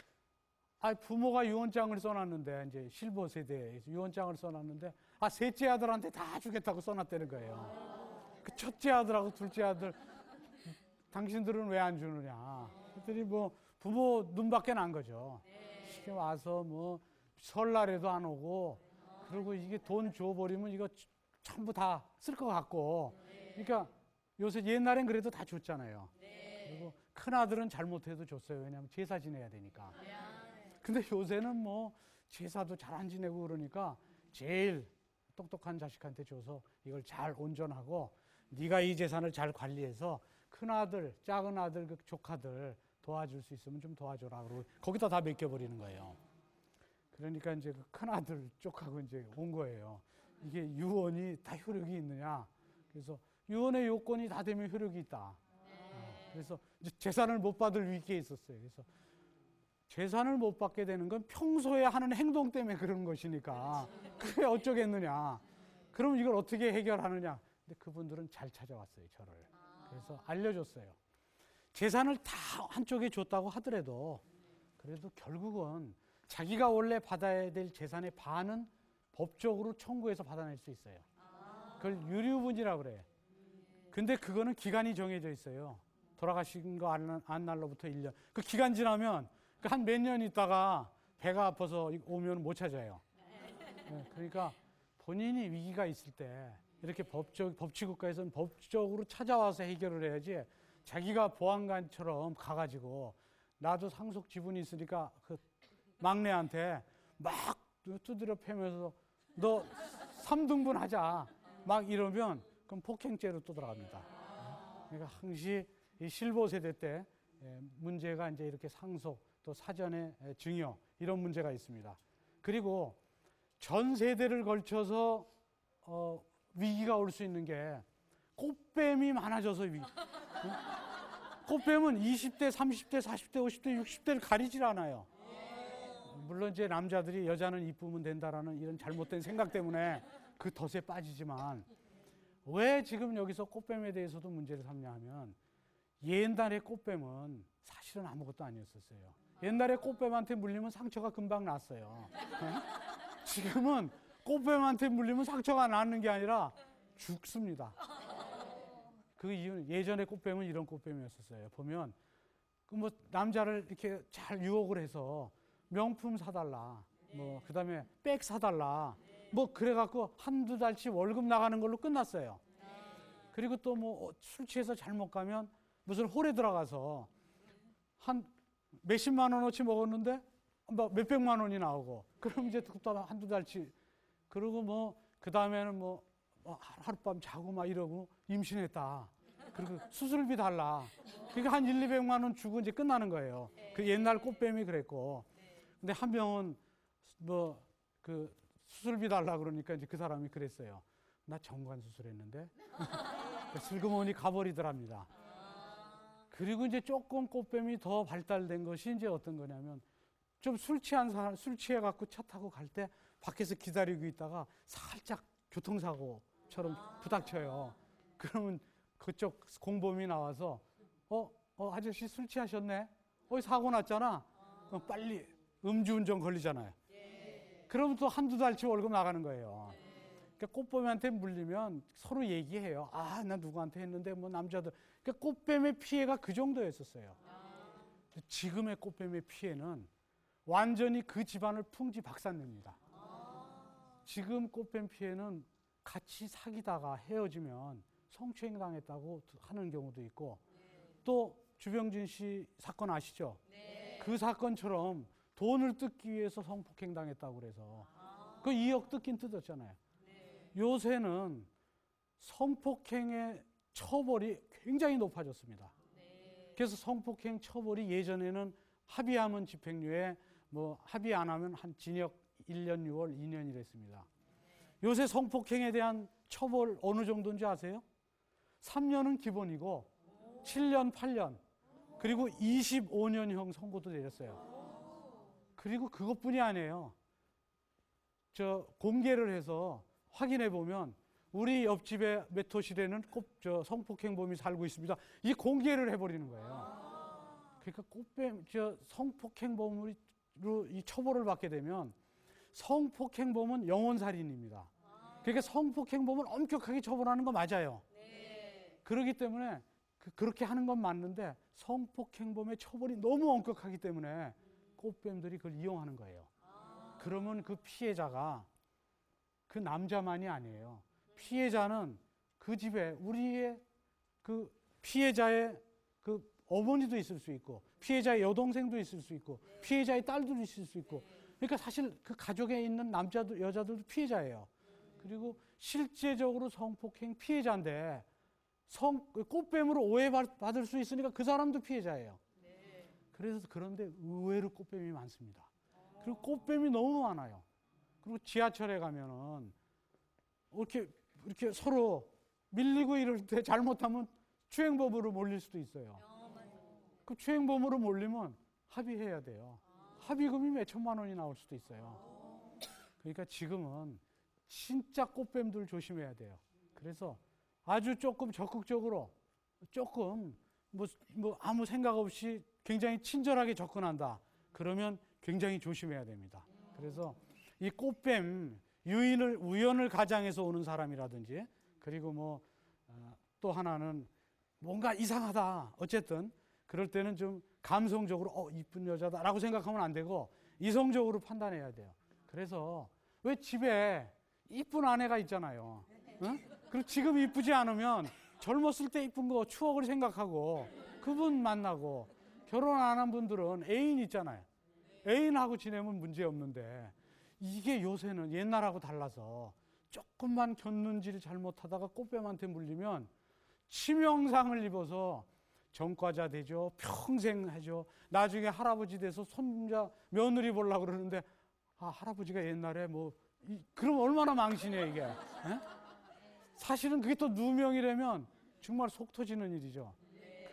부모가 유언장을 써놨는데, 이제 실버 세대에서 유언장을 써놨는데 셋째 아들한테 다 주겠다고 써놨다는 거예요. 그 첫째 아들하고 둘째 아들 당신들은 왜 안 주느냐 그랬더니 뭐 부모 눈밖에 난 거죠. 이게 와서 뭐 설날에도 안 오고, 그리고 이게 돈 줘버리면 이거 전부 다 쓸 것 같고, 그러니까 요새 옛날엔 그래도 다 줬잖아요. 그리고 큰아들은 잘못해도 줬어요. 왜냐하면 제사 지내야 되니까. 근데 요새는 뭐 제사도 잘 안 지내고 그러니까 제일 똑똑한 자식한테 줘서 이걸 잘 온전하고 네가 이 재산을 잘 관리해서 큰아들, 작은 아들, 그 조카들 도와줄 수 있으면 좀 도와줘라 그러고 거기다 다 맡겨버리는 거예요. 그러니까 이제 그 큰아들 쪽하고 이제 온 거예요. 이게 유언이 다 효력이 있느냐. 그래서 유언의 요건이 다 되면 효력이 있다. 그래서 이제 재산을 못 받을 위기에 있었어요. 그래서 재산을 못 받게 되는 건 평소에 하는 행동 때문에 그런 것이니까 그게 어쩌겠느냐. 그럼 이걸 어떻게 해결하느냐. 근데 그분들은 잘 찾아왔어요, 저를. 그래서 알려줬어요. 재산을 다 한쪽에 줬다고 하더라도 그래도 결국은 자기가 원래 받아야 될 재산의 반은 법적으로 청구해서 받아낼 수 있어요. 그걸 유류분이라고 그래요. 근데 그거는 기간이 정해져 있어요. 돌아가신 거 안 날로부터 1년. 그 기간 지나면 한 몇 년 있다가 배가 아파서 오면 못 찾아요. 그러니까 본인이 위기가 있을 때 이렇게 법치국가에서는 법적으로 찾아와서 해결을 해야지 자기가 보안관처럼 가가지고 나도 상속 지분이 있으니까 그 막내한테 막 두드려 패면서 너 3등분 하자 막 이러면 그럼 폭행죄로 또 들어갑니다. 그러니까 항시 이 실보 세대 때 문제가 이제 이렇게 상속 또 사전의 증여 이런 문제가 있습니다. 그리고 전 세대를 걸쳐서 위기가 올 수 있는 게 꽃뱀이 많아져서 꽃뱀은 20대, 30대, 40대, 50대, 60대를 가리질 않아요. 물론 이제 남자들이 여자는 이쁘면 된다라는 이런 잘못된 생각 때문에 그 덫에 빠지지만 왜 지금 여기서 꽃뱀에 대해서도 문제를 삼냐 하면 옛날의 꽃뱀은 사실은 아무것도 아니었었어요. 옛날에 꽃뱀한테 물리면 상처가 금방 났어요. 지금은 꽃뱀한테 물리면 상처가 나는 게 아니라 죽습니다. 그 이유는 예전에 꽃뱀은 이런 꽃뱀이었었어요. 보면 그 뭐 남자를 이렇게 잘 유혹을 해서 명품 사달라, 뭐 그다음에 백 사달라, 뭐 그래갖고 한두 달치 월급 나가는 걸로 끝났어요. 그리고 또 뭐 술 취해서 잘못 가면 무슨 홀에 들어가서 한 몇십만 원어치 먹었는데 뭐 몇백만 원이 나오고 그럼 이제 또 한두 달치 그리고 뭐 그 다음에는 뭐 하룻밤 자고 막 이러고 임신했다. 그리고 수술비 달라. 그러니까 한 1, 200만 원 주고 이제 끝나는 거예요. 그 옛날 꽃뱀이 그랬고. 근데 한 명은 뭐 그 수술비 달라 그러니까 이제 그 사람이 그랬어요. 나 정관 수술했는데 슬그머니 가버리더랍니다. 그리고 이제 조금 꽃뱀이 더 발달된 것이 이제 어떤 거냐면 좀 술 취한 사람, 술 취해갖고 차 타고 갈 때 밖에서 기다리고 있다가 살짝 교통사고처럼 부닥쳐요. 그러면 그쪽 공범이 나와서 아저씨 술 취하셨네? 사고 났잖아? 그럼 빨리 음주운전 걸리잖아요. 그러면 또 한두 달치 월급 나가는 거예요. 그러니까 꽃뱀한테 물리면 서로 얘기해요. 아, 나 누구한테 했는데 뭐 남자들. 그러니까 꽃뱀의 피해가 그 정도였었어요. 지금의 꽃뱀의 피해는 완전히 그 집안을 풍지박산냅니다. 지금 꽃뱀 피해는 같이 사귀다가 헤어지면 성추행 당했다고 하는 경우도 있고 또 주병진 씨 사건 아시죠? 그 사건처럼 돈을 뜯기 위해서 성폭행 당했다고 그래서 그 2억 뜯긴 뜯었잖아요. 요새는 성폭행의 처벌이 굉장히 높아졌습니다. 그래서 성폭행 처벌이 예전에는 합의하면 집행유예, 뭐 합의 안 하면 한 징역 1년 6월 2년 이랬습니다. 요새 성폭행에 대한 처벌 어느 정도인지 아세요? 3년은 기본이고 7년, 8년 그리고 25년형 선고도 내렸어요. 그리고 그것뿐이 아니에요. 공개를 해서 확인해 보면 우리 옆집의 메토실에는 성폭행범이 살고 있습니다. 이 공개를 해버리는 거예요. 그러니까 꽃뱀 성폭행범으로 이 처벌을 받게 되면 성폭행범은 영혼살인입니다. 그러니까 성폭행범은 엄격하게 처벌하는 거 맞아요. 그렇기 때문에 그렇게 하는 건 맞는데 성폭행범의 처벌이 너무 엄격하기 때문에 꽃뱀들이 그걸 이용하는 거예요. 그러면 그 피해자가 그 남자만이 아니에요. 피해자는 그 집에 우리의 그 피해자의 그 어머니도 있을 수 있고 피해자의 여동생도 있을 수 있고 피해자의 딸도 있을 수 있고 그러니까 사실 그 가족에 있는 남자들 여자들도 피해자예요. 그리고 실제적으로 성폭행 피해자인데 꽃뱀으로 오해받을 수 있으니까 그 사람도 피해자예요. 그래서 그런데 의외로 꽃뱀이 많습니다. 그리고 꽃뱀이 너무 많아요. 그리고 지하철에 가면은 이렇게 서로 밀리고 이럴 때 잘못하면 추행범으로 몰릴 수도 있어요. 그 추행범으로 몰리면 합의해야 돼요. 합의금이 몇 천만 원이 나올 수도 있어요. 그러니까 지금은 진짜 꽃뱀들 조심해야 돼요. 그래서 아주 조금 적극적으로 조금 뭐 아무 생각 없이 굉장히 친절하게 접근한다. 그러면 굉장히 조심해야 됩니다. 그래서 이 꽃뱀 우연을 가장해서 오는 사람이라든지 그리고 또 하나는 뭔가 이상하다. 어쨌든 그럴 때는 좀 감성적으로 이쁜 여자다라고 생각하면 안 되고 이성적으로 판단해야 돼요. 그래서 왜 집에 이쁜 아내가 있잖아요. 응? 그리고 지금 이쁘지 않으면 젊었을 때 이쁜 거 추억을 생각하고 그분 만나고 결혼 안 한 분들은 애인 있잖아요. 애인하고 지내면 문제 없는데 이게 요새는 옛날하고 달라서 조금만 곁눈질 잘못하다가 꽃뱀한테 물리면 치명상을 입어서 전과자 되죠. 평생 하죠. 나중에 할아버지 돼서 손자 며느리 보려고 그러는데 할아버지가 옛날에 그럼 얼마나 망신이에요 이게. 에? 사실은 그게 또 누명이라면 정말 속 터지는 일이죠.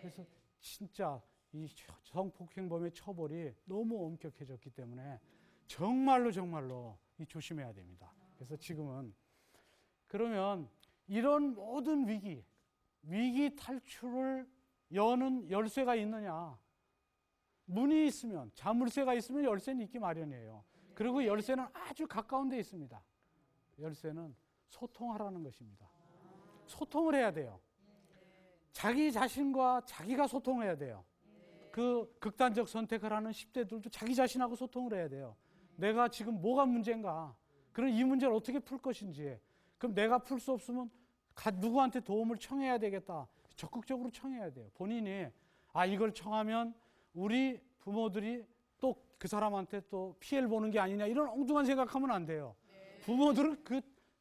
그래서 진짜 이 성폭행범의 처벌이 너무 엄격해졌기 때문에 정말로 이 조심해야 됩니다. 그래서 지금은 그러면 이런 모든 위기 탈출을 여는 열쇠가 있느냐? 문이 있으면, 자물쇠가 있으면 열쇠는 있기 마련이에요. 그리고 열쇠는 아주 가까운 데 있습니다. 열쇠는 소통하라는 것입니다. 소통을 해야 돼요. 자기 자신과 자기가 소통해야 돼요. 그 극단적 선택을 하는 10대들도 자기 자신하고 소통을 해야 돼요. 내가 지금 뭐가 문제인가? 그럼 이 문제를 어떻게 풀 것인지. 그럼 내가 풀 수 없으면 누구한테 도움을 청해야 되겠다. 적극적으로 청해야 돼요. 본인이 이걸 청하면 우리 부모들이 또 그 사람한테 또 피해를 보는 게 아니냐 이런 엉뚱한 생각하면 안 돼요. 부모들은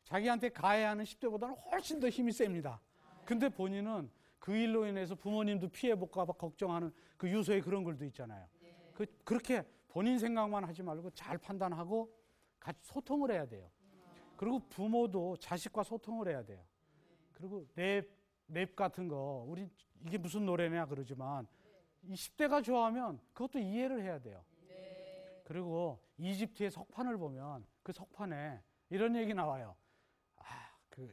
자기한테 가해하는 10대보다는 훨씬 더 힘이 셉니다. 근데 본인은 그 일로 인해서 부모님도 피해 볼까 봐 걱정하는 그 유서에 그런 글도 있잖아요. 그렇게 본인 생각만 하지 말고 잘 판단하고 같이 소통을 해야 돼요. 그리고 부모도 자식과 소통을 해야 돼요. 그리고 랩 같은 거 이게 무슨 노래냐 그러지만 이 10대가 좋아하면 그것도 이해를 해야 돼요. 그리고 이집트의 석판을 보면 그 석판에 이런 얘기 나와요.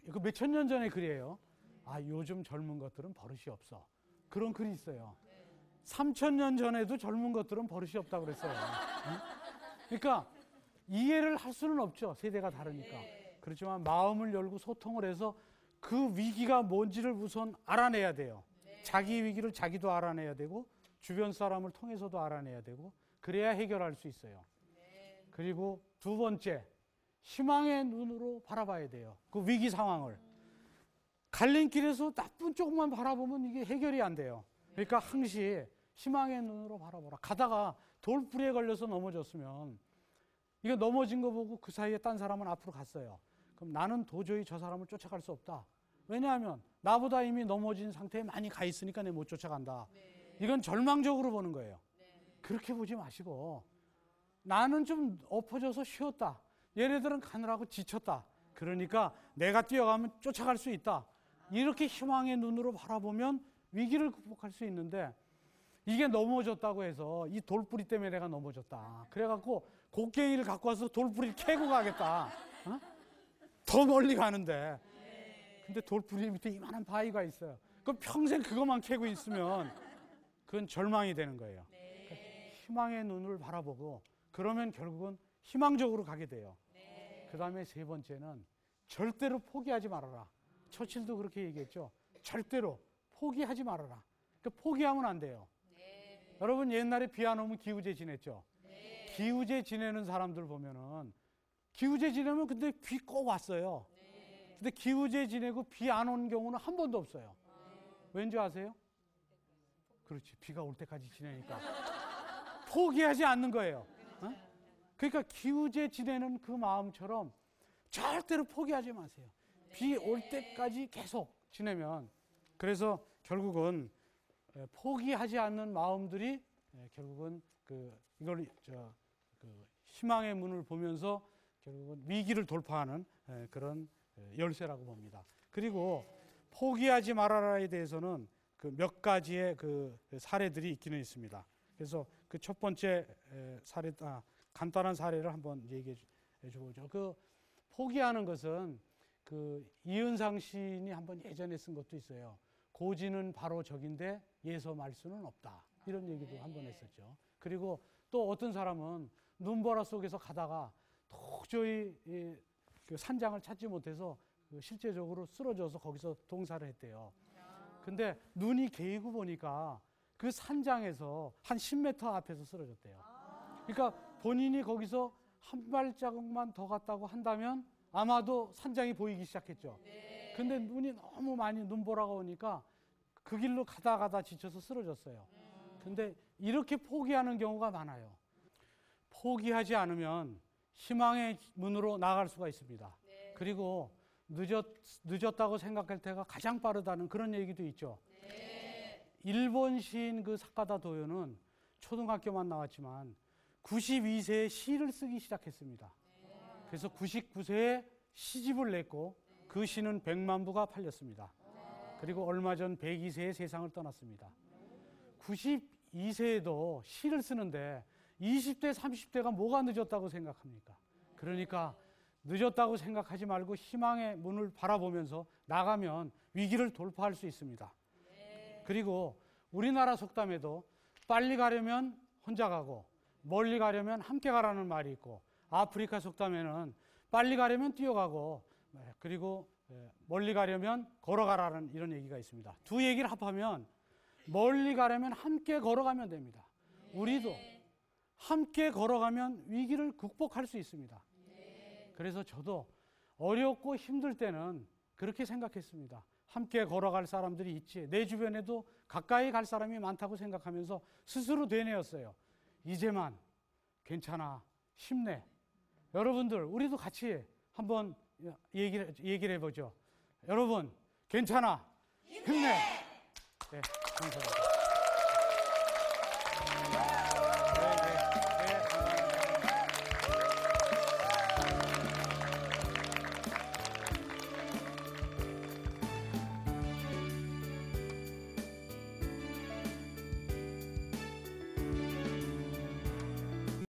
이거 몇천 년 전의 글이에요. 요즘 젊은 것들은 버릇이 없어. 그런 글이 있어요. 3,000년 전에도 젊은 것들은 버릇이 없다고 그랬어요. 응? 그러니까 이해를 할 수는 없죠. 세대가 다르니까. 그렇지만 마음을 열고 소통을 해서 그 위기가 뭔지를 우선 알아내야 돼요. 자기 위기를 자기도 알아내야 되고 주변 사람을 통해서도 알아내야 되고 그래야 해결할 수 있어요. 그리고 두 번째, 희망의 눈으로 바라봐야 돼요. 그 위기 상황을. 갈림길에서 나쁜 쪽만 바라보면 이게 해결이 안 돼요. 그러니까 항시 희망의 눈으로 바라보라. 가다가 돌부리에 걸려서 넘어졌으면 이거 넘어진 거 보고 그 사이에 딴 사람은 앞으로 갔어요. 그럼 나는 도저히 저 사람을 쫓아갈 수 없다. 왜냐하면 나보다 이미 넘어진 상태에 많이 가 있으니까 내가 못 쫓아간다. 이건 절망적으로 보는 거예요. 그렇게 보지 마시고 나는 좀 엎어져서 쉬었다. 얘네들은 가느라고 지쳤다. 그러니까 내가 뛰어가면 쫓아갈 수 있다. 이렇게 희망의 눈으로 바라보면 위기를 극복할 수 있는데 이게 넘어졌다고 해서 이 돌뿌리 때문에 내가 넘어졌다. 그래갖고 곡괭이를 갖고 와서 돌뿌리를 캐고 가겠다. 더 멀리 가는데. 근데 돌뿌리 밑에 이만한 바위가 있어요. 그럼 평생 그것만 캐고 있으면 그건 절망이 되는 거예요. 그러니까 희망의 눈을 바라보고 그러면 결국은 희망적으로 가게 돼요. 그 다음에 세 번째는 절대로 포기하지 말아라. 처칠도 그렇게 얘기했죠. 절대로 포기하지 말아라. 그러니까 포기하면 안 돼요. 여러분 옛날에 비 안 오면 기우제 지냈죠. 기우제 지내는 사람들 보면은 기우제 지내면 근데 비 꼭 왔어요. 근데 기우제 지내고 비 안 온 경우는 한 번도 없어요. 왠지 아세요? 그렇지. 비가 올 때까지 지내니까. 포기하지 않는 거예요. 그러니까 기우제 지내는 그 마음처럼 절대로 포기하지 마세요. 비 올 때까지 계속 지내면 그래서 결국은 포기하지 않는 마음들이 결국은 이걸 희망의 문을 보면서 결국은 위기를 돌파하는 그런 열쇠라고 봅니다. 그리고 포기하지 말아라에 대해서는 그 몇 가지의 그 사례들이 있기는 있습니다. 그래서 그 첫 번째 사례, 간단한 사례를 한번 얘기해 줘보죠. 그 포기하는 것은 그 이은상 시인이 한번 예전에 쓴 것도 있어요. 고지는 바로 적인데 예서 말 수는 없다. 이런 얘기도 한번 했었죠. 그리고 또 어떤 사람은 눈보라 속에서 가다가 도저히 그 산장을 찾지 못해서 실제적으로 쓰러져서 거기서 동사를 했대요. 근데 눈이 개이고 보니까 그 산장에서 한 10m 앞에서 쓰러졌대요. 그러니까 본인이 거기서 한 발자국만 더 갔다고 한다면 아마도 산장이 보이기 시작했죠. 근데 눈이 너무 많이 눈보라가 오니까 그 길로 가다 지쳐서 쓰러졌어요. 근데 이렇게 포기하는 경우가 많아요. 포기하지 않으면 희망의 문으로 나아갈 수가 있습니다. 그리고 늦었다고 생각할 때가 가장 빠르다는 그런 얘기도 있죠. 일본 시인 그 사카다 도요는 초등학교만 나왔지만 92세에 시를 쓰기 시작했습니다. 그래서 99세에 시집을 냈고 그 시는 100만 부가 팔렸습니다. 그리고 얼마 전 102세에 세상을 떠났습니다. 92세에도 시를 쓰는데 20대, 30대가 뭐가 늦었다고 생각합니까? 그러니까 늦었다고 생각하지 말고 희망의 문을 바라보면서 나가면 위기를 돌파할 수 있습니다. 그리고 우리나라 속담에도 빨리 가려면 혼자 가고 멀리 가려면 함께 가라는 말이 있고, 아프리카 속담에는 빨리 가려면 뛰어가고 그리고 멀리 가려면 걸어가라는 이런 얘기가 있습니다. 두 얘기를 합하면 멀리 가려면 함께 걸어가면 됩니다. 우리도 함께 걸어가면 위기를 극복할 수 있습니다. 그래서 저도 어렵고 힘들 때는 그렇게 생각했습니다. 함께 걸어갈 사람들이 있지, 내 주변에도 가까이 갈 사람이 많다고 생각하면서 스스로 되뇌었어요. 이제만 괜찮아, 힘내. 여러분들, 우리도 같이 한번 얘기를 해보죠. 여러분, 괜찮아, 힘내. 네, 감사합니다.